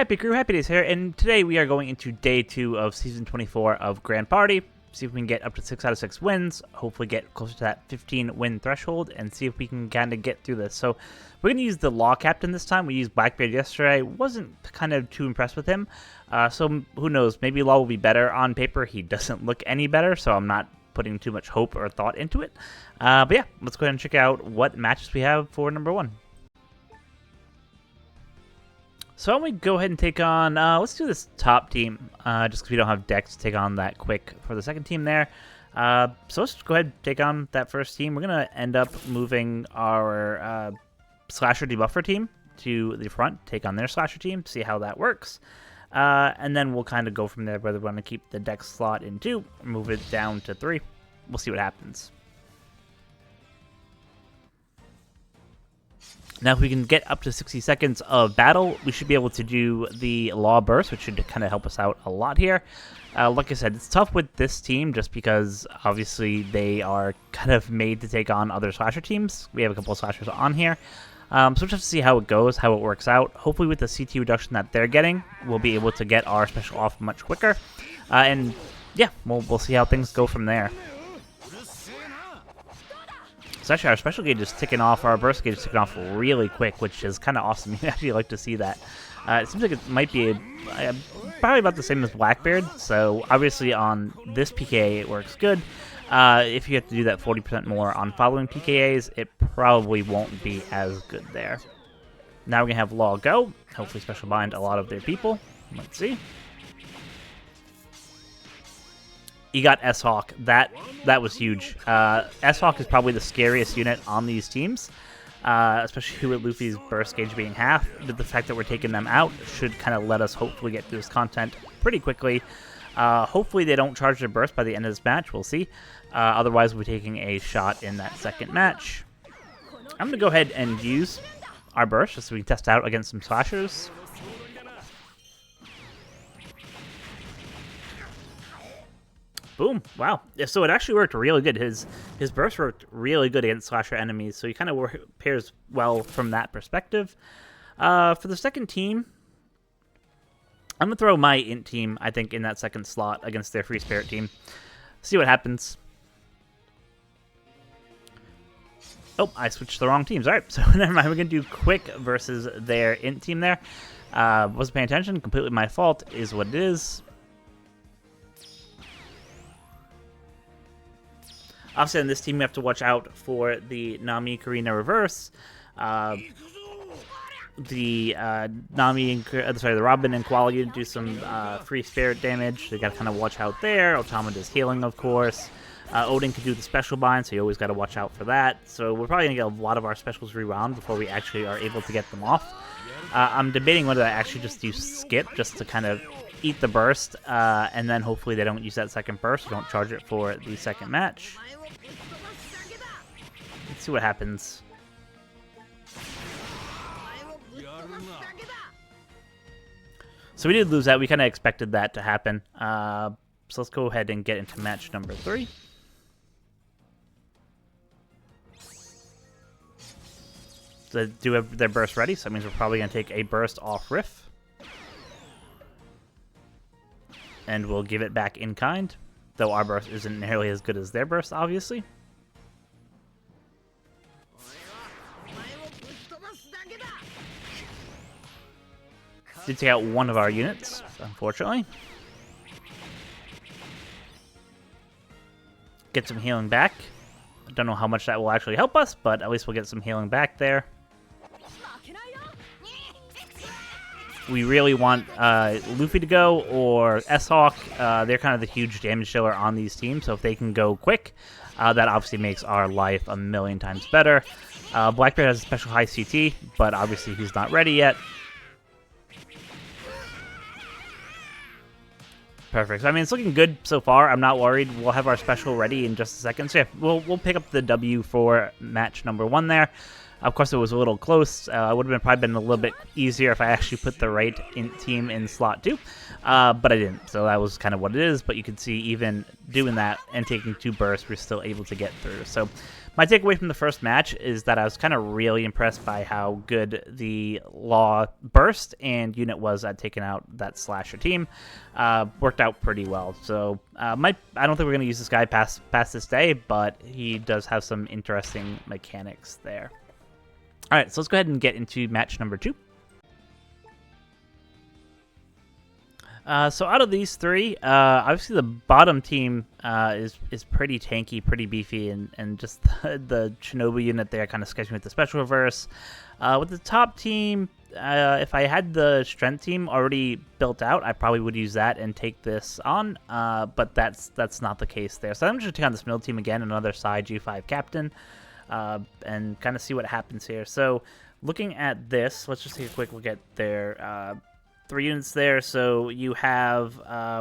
Happy Crew, HappiDaze here, and today we are going into day 2 of Season 24 of Grand Party. See if we can get up to 6 out of 6 wins, hopefully get closer to that 15 win threshold, and see if we can kind of get through this. So we're going to use the Law Captain this time. We used Blackbeard yesterday. Wasn't kind of too impressed with him, so who knows, maybe Law will be better on paper. He doesn't look any better, so I'm not putting too much hope or thought into it. But yeah, let's go ahead and check out what matches we have for number 1. So why don't we go ahead and take on, let's do this top team, just because we don't have decks to take on that quick for the second team there. So let's go ahead and take on that first team. We're going to end up moving our Slasher Debuffer team to the front, take on their Slasher team, see how that works. And then we'll kind of go from there, whether we want to keep the deck slot in 2 or move it down to 3. We'll see what happens. Now, if we can get up to 60 seconds of battle, we should be able to do the Law Burst, which should kind of help us out a lot here. Like I said, it's tough with this team just because, obviously, they are kind of made to take on other Slasher teams. We have a couple of Slashers on here. So we'll just have to see how it goes, how it works out. Hopefully, with the CT reduction that they're getting, we'll be able to get our special off much quicker. And, yeah, we'll see how things go from there. So actually, our special gauge is ticking off, our burst gauge is ticking off really quick, which is kind of awesome. You actually like to see that. It seems like it might be probably about the same as Blackbeard, so obviously on this PKA it works good. If you have to do that 40% more on following PKAs, it probably won't be as good there. Now we're going to have Law go, hopefully special bind a lot of their people. Let's see. You got S-Hawk. That was huge. S-Hawk is probably the scariest unit on these teams, especially with Luffy's burst gauge being half. But the fact that we're taking them out should kind of let us hopefully get through this content pretty quickly. Hopefully they don't charge their burst by the end of this match. We'll see. Otherwise, we'll be taking a shot in that second match. I'm going to go ahead and use our burst just so we can test out against some slashers. Boom. Wow. So it actually worked really good. His burst worked really good against Slasher enemies, so he kind of pairs well from that perspective. For the second team, I'm going to throw my Int team, I think, in that second slot against their Free Spirit team. See what happens. Oh, I switched the wrong teams. All right, so never mind. We're going to do Quick versus their Int team there. Wasn't paying attention. Completely my fault is what it is. Obviously, on this team, we have to watch out for the Nami Karina reverse, the Robin and Qualia do some free spirit damage. They got to kind of watch out there. Otama does healing, of course. Odin can do the special bind, so you always got to watch out for that. So we're probably gonna get a lot of our specials rewound before we actually are able to get them off. I'm debating whether I actually just do skip just to kind of eat the burst, and then hopefully they don't use that second burst, so don't charge it for the second match. Let's see what happens. So we did lose that. We kind of expected that to happen. So let's go ahead and get into match number 3. So they do have their burst ready, so that means we're probably going to take a burst off Riff. And we'll give it back in kind, though our burst isn't nearly as good as their burst, obviously. Did take out one of our units, unfortunately. Get some healing back. I don't know how much that will actually help us, but at least we'll get some healing back there. We really want Luffy to go, or S-Hawk. They're kind of the huge damage dealer on these teams, so if they can go quick, that obviously makes our life a million times better. Blackbeard has a special high CT, but obviously he's not ready yet. Perfect. So, I mean, it's looking good so far. I'm not worried. We'll have our special ready in just a second. So, yeah, we'll pick up the W for match number 1 there. Of course, it was a little close. It would have probably been a little bit easier if I actually put the right team in slot 2. But I didn't. So that was kind of what it is. But you can see even doing that and taking 2 bursts, we're still able to get through. So my takeaway from the first match is that I was kind of really impressed by how good the Law burst and unit was at taking out that Slasher team. Worked out pretty well. So I don't think we're going to use this guy past this day, but he does have some interesting mechanics there. All right, so let's go ahead and get into match number 2. So out of these three, obviously the bottom team is pretty tanky, pretty beefy, and just the Shinobu unit there kind of sketching with the special reverse. With the top team, if I had the strength team already built out, I probably would use that and take this on, but that's not the case there. So I'm just going to take on this middle team again, another side G5 captain, and kind of see what happens here. So looking at this, let's just take a quick look at their 3 units there. So you have,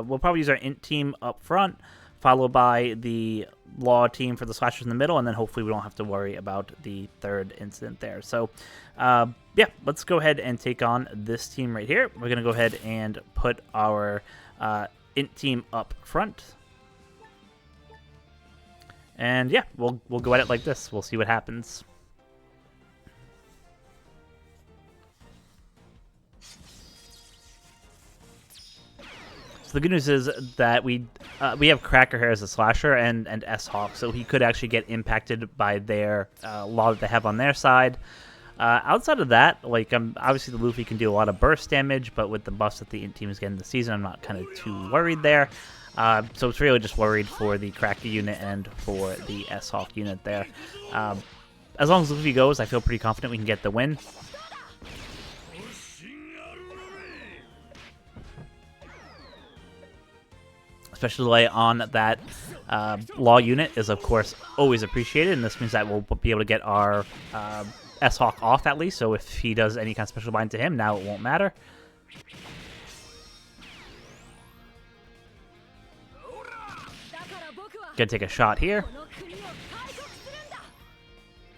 we'll probably use our int team up front, followed by the Law team for the slashers in the middle, and then hopefully we don't have to worry about the third incident there. So yeah, let's go ahead and take on this team right here. We're going to go ahead and put our int team up front. And yeah, we'll go at it like this. We'll see what happens. So the good news is that we have Cracker here as a slasher and S-Hawk, so he could actually get impacted by their Law that they have on their side. Outside of that, like obviously the Luffy can do a lot of burst damage, but with the buffs that the int team is getting this season, I'm not kind of too worried there. So it's really just worried for the Cracker unit and for the S-Hawk unit there. As long as Luffy goes, I feel pretty confident we can get the win. Especially on that Law unit is, of course, always appreciated, and this means that we'll be able to get our S-Hawk off at least, so if he does any kind of special bind to him, now it won't matter. Gonna take a shot here.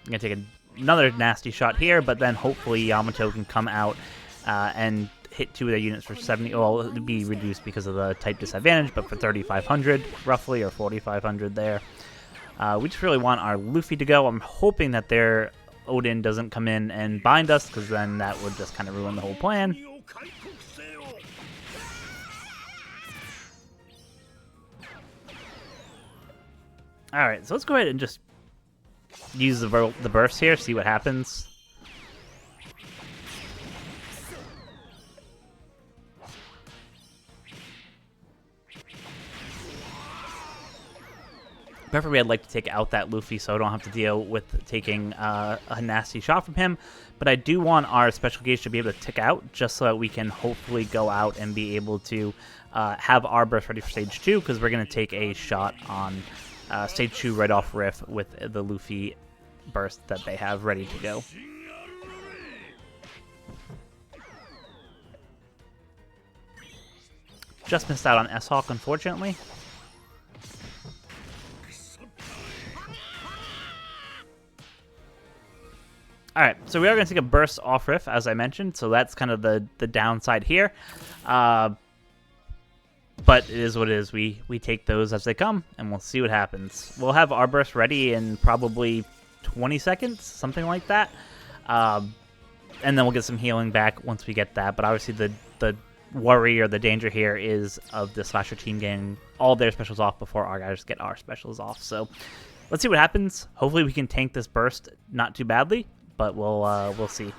Gonna take another nasty shot here, but then hopefully Yamato can come out and hit 2 of their units for 70. Well, it would be reduced because of the type disadvantage, but for 3,500 roughly, or 4,500 there. We just really want our Luffy to go. I'm hoping that their Odin doesn't come in and bind us, because then that would just kind of ruin the whole plan. Alright, so let's go ahead and just use the burst here, see what happens. Preferably, I'd like to take out that Luffy so I don't have to deal with taking a nasty shot from him. But I do want our special gauge to be able to tick out, just so that we can hopefully go out and be able to have our burst ready for stage 2, because we're going to take a shot on stage 2 right off riff with the Luffy burst that they have ready to go. Just missed out on S-Hawk, unfortunately. Alright, so we are going to take a burst off riff, as I mentioned, so that's kind of the downside here. But it is what it is. We take those as they come, and we'll see what happens. We'll have our burst ready in probably 20 seconds, something like that. And then we'll get some healing back once we get that. But obviously the worry or the danger here is of the Slasher team getting all their specials off before our guys get our specials off. So let's see what happens. Hopefully we can tank this burst not too badly, but we'll see.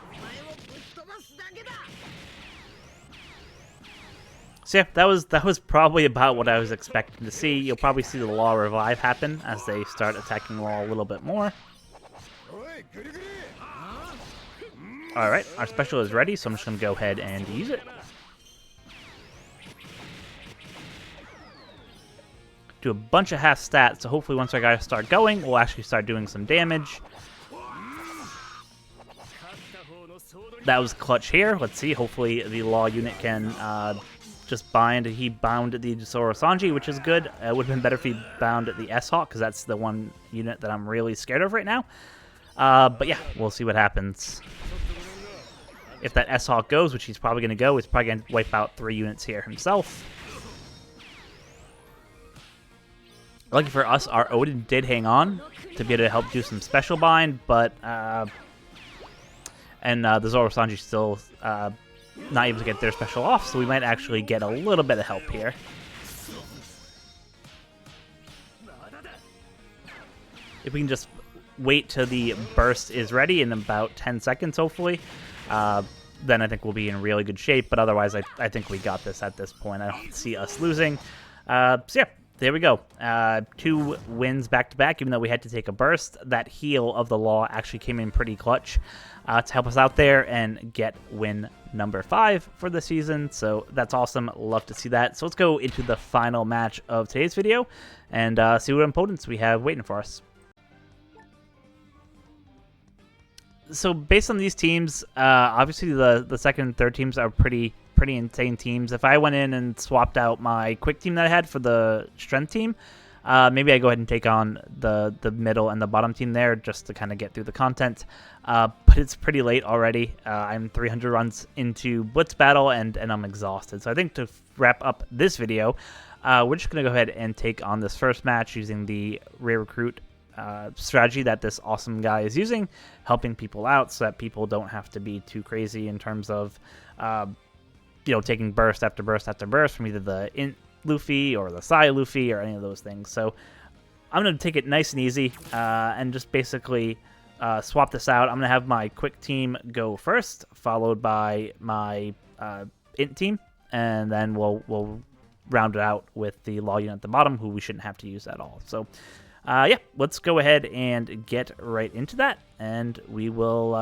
So yeah, that was probably about what I was expecting to see. You'll probably see the Law revive happen as they start attacking Law a little bit more. Alright, our special is ready, so I'm just going to go ahead and use it. Do a bunch of half stats, so hopefully once our guys start going, we'll actually start doing some damage. That was clutch here. Let's see, hopefully the Law unit can just bind. He bound the Zoro Sanji, which is good. It would have been better if he bound the S-Hawk, because that's the one unit that I'm really scared of right now. But yeah, we'll see what happens. If that S-Hawk goes, which he's probably going to go, he's probably going to wipe out 3 units here himself. Lucky for us, our Odin did hang on to be able to help do some special bind, but the Zoro Sanji still not able to get their special off, so we might actually get a little bit of help here. If we can just wait till the burst is ready in about 10 seconds, hopefully, then I think we'll be in really good shape. But otherwise, I think we got this at this point. I don't see us losing. So yeah, there we go. 2 wins back-to-back, even though we had to take a burst. That heal of the Law actually came in pretty clutch to help us out there and get win number 5 for the season. So that's awesome. Love to see that. So let's go into the final match of today's video and see what opponents we have waiting for us. So based on these teams, obviously the second and third teams are pretty insane teams. If I went in and swapped out my quick team that I had for the strength team, maybe I go ahead and take on the middle and the bottom team there just to kind of get through the content. But it's pretty late already. I'm 300 runs into Blitz Battle and I'm exhausted. So I think to wrap up this video, we're just going to go ahead and take on this first match using the Rare Recruit strategy that this awesome guy is using, helping people out so that people don't have to be too crazy in terms of taking burst after burst after burst from either the Int Luffy or the PSY Luffy or any of those things. So I'm going to take it nice and easy and just basically swap this out. I'm going to have my quick team go first, followed by my Int team, and then we'll round it out with the Law unit at the bottom, who we shouldn't have to use at all. So yeah, let's go ahead and get right into that, and we will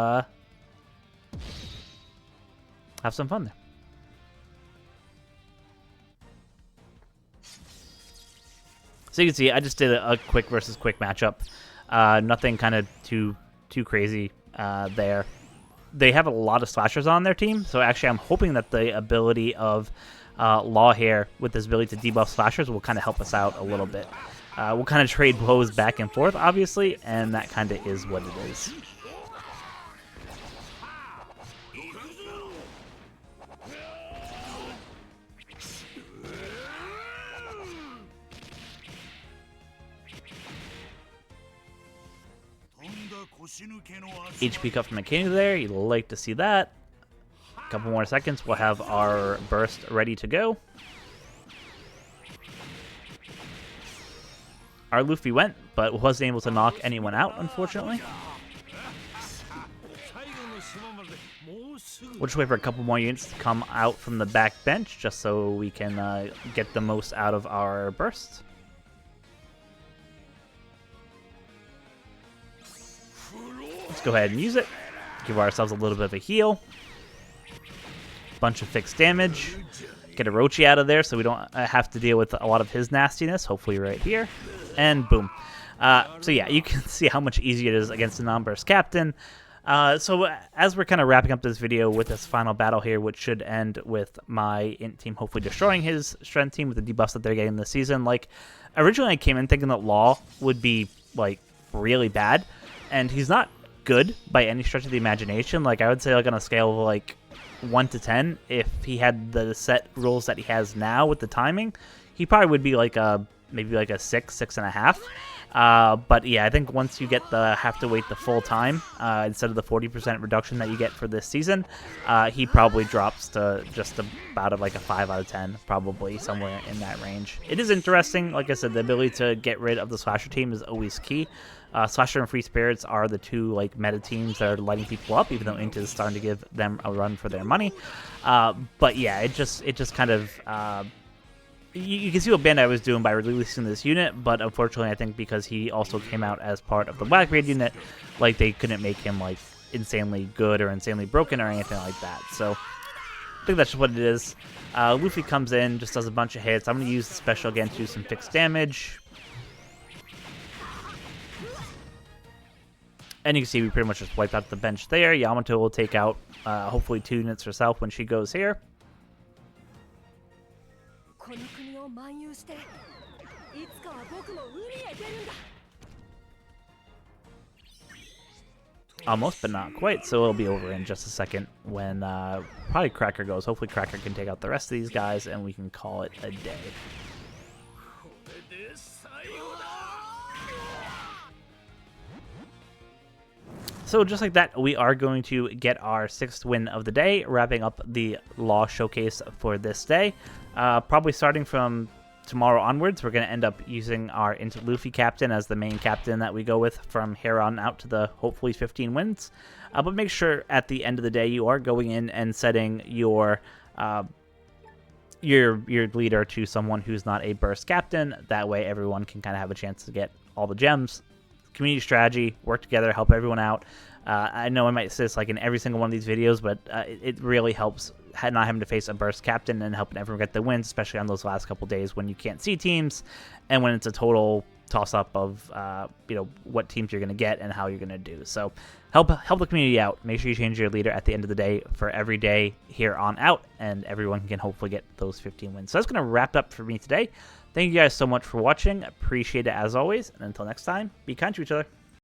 have some fun there. So you can see, I just did a quick versus quick matchup. Nothing kind of too crazy there. They have a lot of slashers on their team, so actually I'm hoping that the ability of Law here with his ability to debuff slashers will kind of help us out a little bit. We'll kind of trade blows back and forth, obviously, and that kind of is what it is. HP cut from Makenu there. You'd like to see that. A couple more seconds. We'll have our burst ready to go. Our Luffy went, but wasn't able to knock anyone out, unfortunately. We'll just wait for a couple more units to come out from the back bench, just so we can get the most out of our burst. Let's go ahead and use it. Give ourselves a little bit of a heal. Bunch of fixed damage. Get Orochi out of there so we don't have to deal with a lot of his nastiness, hopefully right here. And boom. So yeah, you can see how much easier it is against a non-burst captain. So as we're kind of wrapping up this video with this final battle here, which should end with my Int team hopefully destroying his strength team with the debuffs that they're getting this season. Like, originally I came in thinking that Law would be, like, really bad. And he's not good by any stretch of the imagination. Like, I would say, like, on a scale of, like, 1 to 10, if he had the set rules that he has now with the timing, he probably would be like maybe like a 6.5. But yeah, I think once you get the have to wait the full time instead of the 40% reduction that you get for this season, he probably drops to just about like a 5 out of 10, probably somewhere in that range. It is interesting. Like I said, the ability to get rid of the slasher team is always key. Slasher and Free Spirits are the two like meta teams that are lighting people up, even though Int is starting to give them a run for their money. But yeah, it just kind of you can see what Bandai was doing by releasing this unit, but unfortunately, I think because he also came out as part of the Blackbeard unit, like they couldn't make him like insanely good or insanely broken or anything like that. So I think that's just what it is. Luffy comes in, just does a bunch of hits. I'm going to use the special again to do some fixed damage. And you can see we pretty much just wiped out the bench there. Yamato will take out hopefully 2 units herself when she goes here. Almost, but not quite, so it'll be over in just a second when probably Cracker goes. Hopefully Cracker can take out the rest of these guys and we can call it a day. So just like that, we are going to get our 6th win of the day, wrapping up the Law Showcase for this day. Probably starting from tomorrow onwards, we're going to end up using our Luffy captain as the main captain that we go with from here on out to the hopefully 15 wins. But make sure at the end of the day you are going in and setting your leader to someone who's not a burst captain. That way everyone can kind of have a chance to get all the gems. Community strategy, work together, help everyone out. I know I might say this like in every single one of these videos, but it really helps not having to face a burst captain and helping everyone get the wins, especially on those last couple days when you can't see teams and when it's a total toss-up of what teams you're going to get and how you're going to do. So help the community out. Make sure you change your leader at the end of the day for every day here on out, and everyone can hopefully get those 15 wins. So that's going to wrap up for me today. Thank you guys so much for watching. Appreciate it as always. And until next time, be kind to each other.